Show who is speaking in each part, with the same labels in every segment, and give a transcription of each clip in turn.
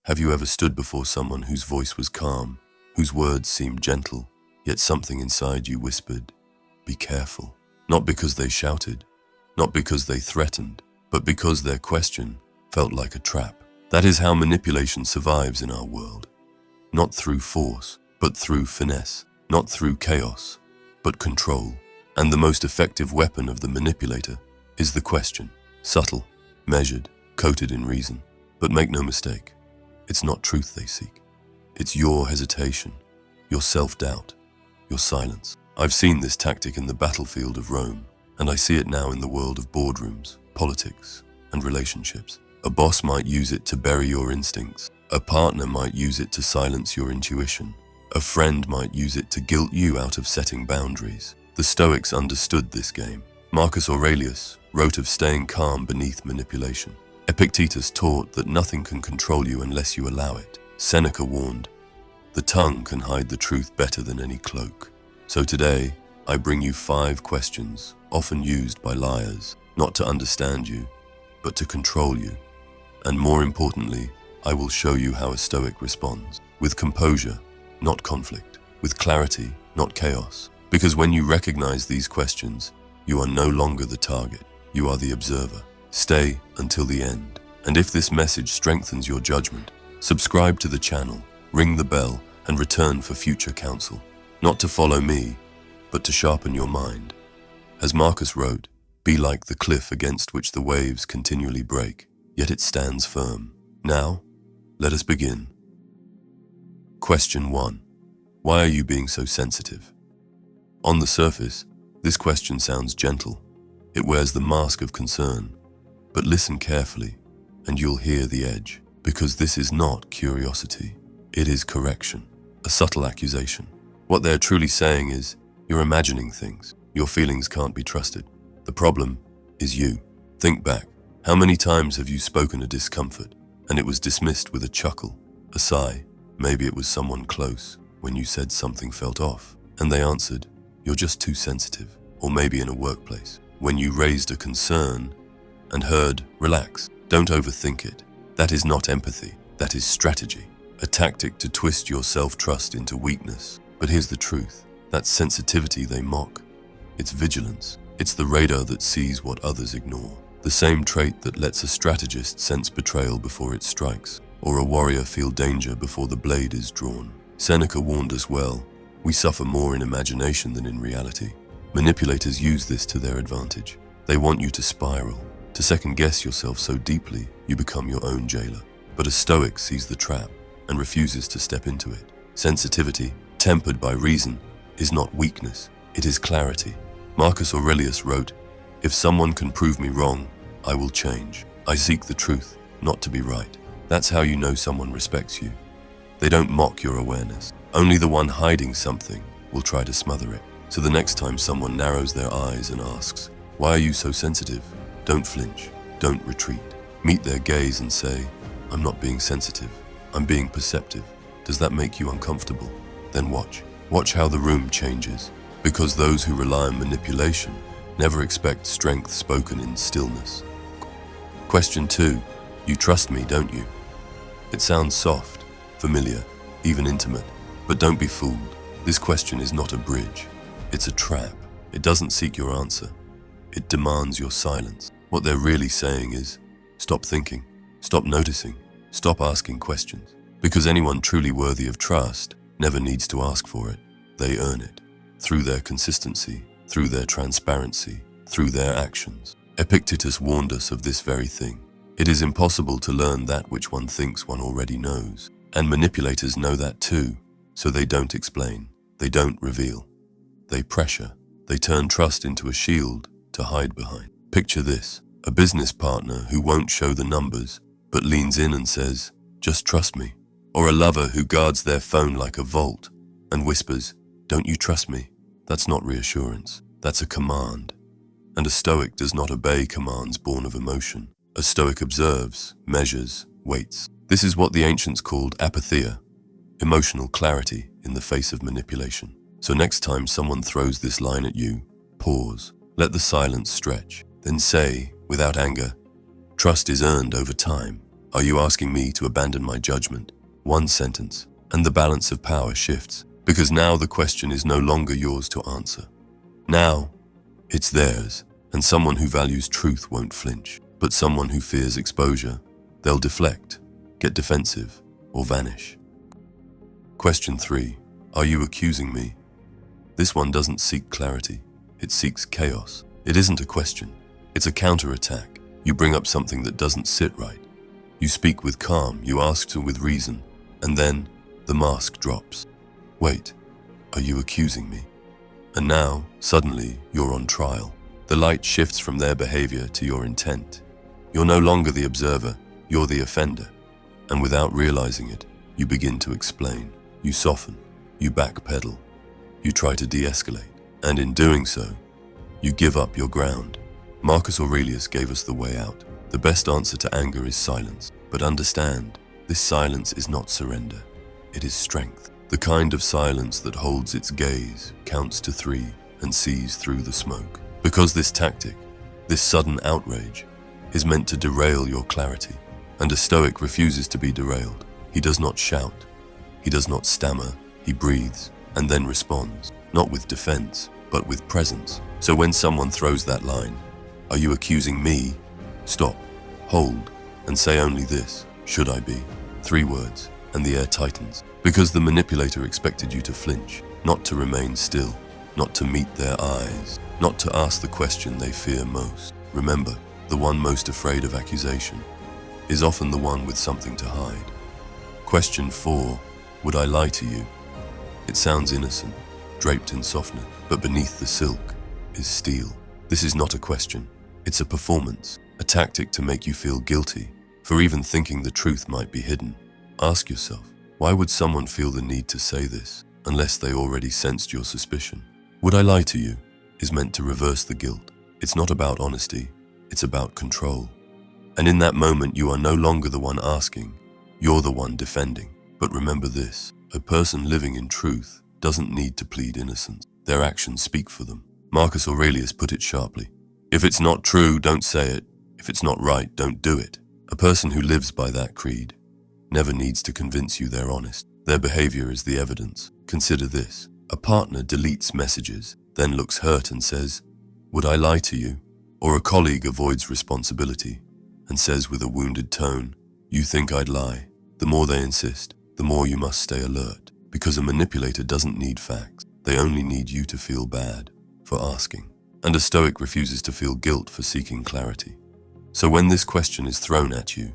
Speaker 1: Have you ever stood before someone whose voice was calm, whose words seemed gentle, yet something inside you whispered, "Be careful"? Not because they shouted, not because they threatened, but because their question felt like a trap. That is how manipulation survives in our world. Not through force, but through finesse. Not through chaos, but control. And the most effective weapon of the manipulator is the question. Subtle, measured, coated in reason. But make no mistake, it's not truth they seek. It's your hesitation, your self-doubt, your silence. I've seen this tactic in the battlefield of Rome, and I see it now in the world of boardrooms, politics, and relationships. A boss might use it to bury your instincts. A partner might use it to silence your intuition. A friend might use it to guilt you out of setting boundaries. The Stoics understood this game. Marcus Aurelius wrote of staying calm beneath manipulation. Epictetus taught that nothing can control you unless you allow it. Seneca warned, "The tongue can hide the truth better than any cloak." So today, I bring you 5 questions, often used by liars, not to understand you, but to control you. And more importantly, I will show you how a Stoic responds. With composure, not conflict. With clarity, not chaos. Because when you recognize these questions, you are no longer the target, you are the observer. Stay until the end. And if this message strengthens your judgment, subscribe to the channel, ring the bell, and return for future counsel. Not to follow me, but to sharpen your mind. As Marcus wrote, "Be like the cliff against which the waves continually break, yet it stands firm." Now, let us begin. Question 1. Why are you being so sensitive? On the surface, this question sounds gentle. It wears the mask of concern. But listen carefully, and you'll hear the edge. Because this is not curiosity. It is correction, a subtle accusation. What they're truly saying is, you're imagining things. Your feelings can't be trusted. The problem is you. Think back. How many times have you spoken a discomfort, and it was dismissed with a chuckle, a sigh? Maybe it was someone close when you said something felt off, and they answered, "You're just too sensitive." Or maybe in a workplace, when you raised a concern and heard, "Relax, don't overthink it." That is not empathy, that is strategy. A tactic to twist your self-trust into weakness. But here's the truth, that sensitivity they mock, it's vigilance. It's the radar that sees what others ignore. The same trait that lets a strategist sense betrayal before it strikes, or a warrior feel danger before the blade is drawn. Seneca warned us well, we suffer more in imagination than in reality. Manipulators use this to their advantage. They want you to spiral, to second-guess yourself so deeply you become your own jailer. But a Stoic sees the trap and refuses to step into it. Sensitivity, tempered by reason, is not weakness, it is clarity. Marcus Aurelius wrote, "If someone can prove me wrong, I will change. I seek the truth, not to be right." That's how you know someone respects you. They don't mock your awareness. Only the one hiding something will try to smother it. So the next time someone narrows their eyes and asks, "Why are you so sensitive?" Don't flinch, don't retreat. Meet their gaze and say, "I'm not being sensitive, I'm being perceptive." Does that make you uncomfortable? Then watch. Watch how the room changes. Because those who rely on manipulation never expect strength spoken in stillness. Question 2. You trust me, don't you? It sounds soft, familiar, even intimate. But don't be fooled. This question is not a bridge. It's a trap. It doesn't seek your answer. It demands your silence. What they're really saying is, stop thinking, stop noticing, stop asking questions. Because anyone truly worthy of trust never needs to ask for it. They earn it. Through their consistency, through their transparency, through their actions. Epictetus warned us of this very thing. It is impossible to learn that which one thinks one already knows. And manipulators know that too, so they don't explain, they don't reveal. They pressure, they turn trust into a shield to hide behind. Picture this, a business partner who won't show the numbers, but leans in and says, "Just trust me." Or a lover who guards their phone like a vault and whispers, "Don't you trust me?" That's not reassurance, that's a command. And a Stoic does not obey commands born of emotion. A Stoic observes, measures, waits. This is what the ancients called apatheia, emotional clarity in the face of manipulation. So next time someone throws this line at you, pause, let the silence stretch, then say, without anger, "Trust is earned over time, Are you asking me to abandon my judgment? One sentence, and the balance of power shifts, because now the question is no longer yours to answer. Now, it's theirs, and someone who values truth won't flinch, but someone who fears exposure, they'll deflect, get defensive, or vanish. Question 3. Are you accusing me? This one doesn't seek clarity, it seeks chaos. It isn't a question, it's a counterattack. You bring up something that doesn't sit right. You speak with calm, you ask with reason, and then the mask drops. Wait, are you accusing me? And now, suddenly, you're on trial. The light shifts from their behavior to your intent. You're no longer the observer, you're the offender. And without realizing it, you begin to explain. You soften, you backpedal, you try to de-escalate. And in doing so, you give up your ground. Marcus Aurelius gave us the way out. The best answer to anger is silence. But understand, this silence is not surrender. It is strength. The kind of silence that holds its gaze, counts to 3, and sees through the smoke. Because this tactic, this sudden outrage, is meant to derail your clarity. And a Stoic refuses to be derailed. He does not shout. He does not stammer. He breathes, and then responds, not with defense, but with presence. So when someone throws that line, "Are you accusing me?" Stop, hold, and say only this, "Should I be?" 3 words, and the air tightens. Because the manipulator expected you to flinch, not to remain still, not to meet their eyes, not to ask the question they fear most. Remember, the one most afraid of accusation is often the one with something to hide. Question 4. Would I lie to you? It sounds innocent, draped in softness, but beneath the silk is steel. This is not a question. It's a performance, a tactic to make you feel guilty, for even thinking the truth might be hidden. Ask yourself, why would someone feel the need to say this, unless they already sensed your suspicion? Would I lie to you is meant to reverse the guilt. It's not about honesty, it's about control. And in that moment, you are no longer the one asking, you're the one defending. But remember this, a person living in truth doesn't need to plead innocence. Their actions speak for them. Marcus Aurelius put it sharply. If it's not true, don't say it. If it's not right, don't do it. A person who lives by that creed never needs to convince you they're honest. Their behavior is the evidence. Consider this. A partner deletes messages, then looks hurt and says, "Would I lie to you?" Or a colleague avoids responsibility and says with a wounded tone, "You think I'd lie?" The more they insist, the more you must stay alert, because a manipulator doesn't need facts. They only need you to feel bad for asking. And a Stoic refuses to feel guilt for seeking clarity. So when this question is thrown at you,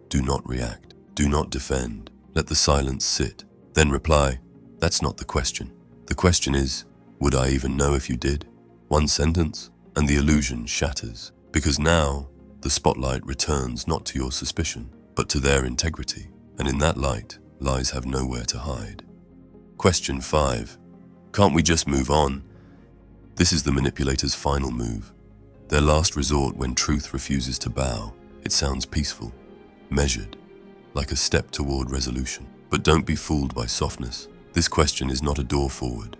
Speaker 1: do not react. Do not defend. Let the silence sit. Then reply, "That's not the question. The question is, would I even know if you did?" One sentence, and the illusion shatters. Because now, the spotlight returns not to your suspicion, but to their integrity. And in that light, lies have nowhere to hide. Question 5. Can't we just move on? This is the manipulator's final move. Their last resort when truth refuses to bow. It sounds peaceful, measured, like a step toward resolution. But don't be fooled by softness. This question is not a door forward.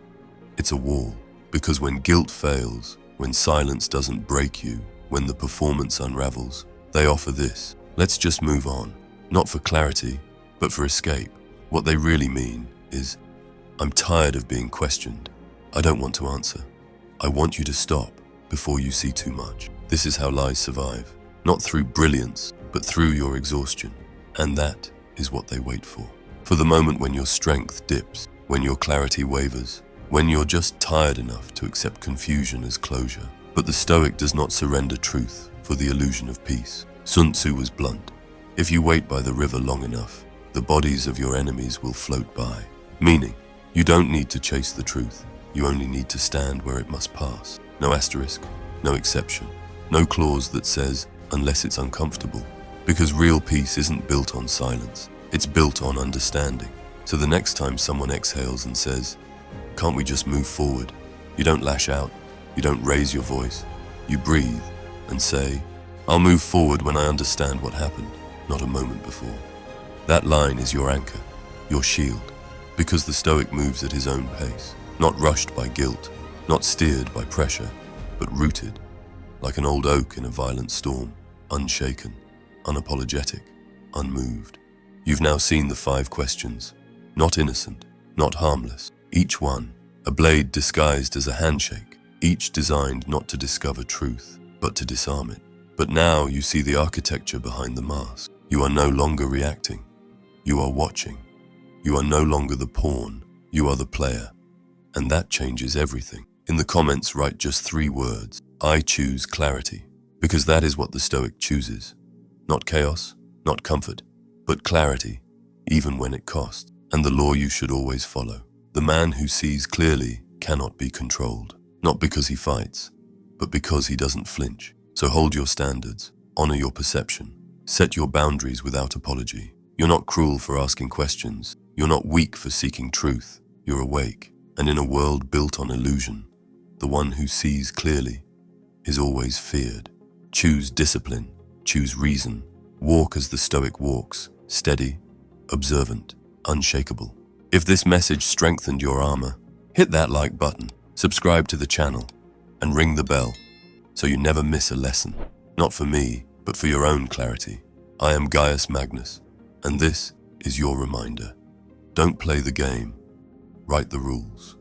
Speaker 1: It's a wall. Because when guilt fails, when silence doesn't break you, when the performance unravels, they offer this. Let's just move on. Not for clarity, but for escape. What they really mean is, I'm tired of being questioned. I don't want to answer. I want you to stop before you see too much. This is how lies survive. Not through brilliance, but through your exhaustion. And that is what they wait for. For the moment when your strength dips, when your clarity wavers, when you're just tired enough to accept confusion as closure. But the Stoic does not surrender truth for the illusion of peace. Sun Tzu was blunt. If you wait by the river long enough, the bodies of your enemies will float by. Meaning, you don't need to chase the truth. You only need to stand where it must pass. No asterisk, no exception, no clause that says, unless it's uncomfortable. Because real peace isn't built on silence. It's built on understanding. So the next time someone exhales and says, "Can't we just move forward?" You don't lash out. You don't raise your voice. You breathe and say, "I'll move forward when I understand what happened, not a moment before." That line is your anchor, your shield, because the Stoic moves at his own pace, not rushed by guilt, not steered by pressure, but rooted, like an old oak in a violent storm, unshaken, unapologetic. unmoved. You've now seen the 5 questions. Not innocent, not harmless. Each one, a blade disguised as a handshake. Each designed not to discover truth, but to disarm it. But now you see the architecture behind the mask. You are no longer reacting. You are watching. You are no longer the pawn. You are the player. And that changes everything. In the comments, write just 3 words. I choose clarity. Because that is what the Stoic chooses. Not chaos, not comfort, but clarity, even when it costs. And the law you should always follow. The man who sees clearly cannot be controlled. Not because he fights, but because he doesn't flinch. So hold your standards, honor your perception, set your boundaries without apology. You're not cruel for asking questions. You're not weak for seeking truth. You're awake. And in a world built on illusion, the one who sees clearly is always feared. Choose discipline, choose reason. Walk as the Stoic walks, steady, observant, unshakable. If this message strengthened your armor, hit that like button, subscribe to the channel, and ring the bell so you never miss a lesson. Not for me, but for your own clarity. I am Gaius Magnus, and this is your reminder. Don't play the game, write the rules.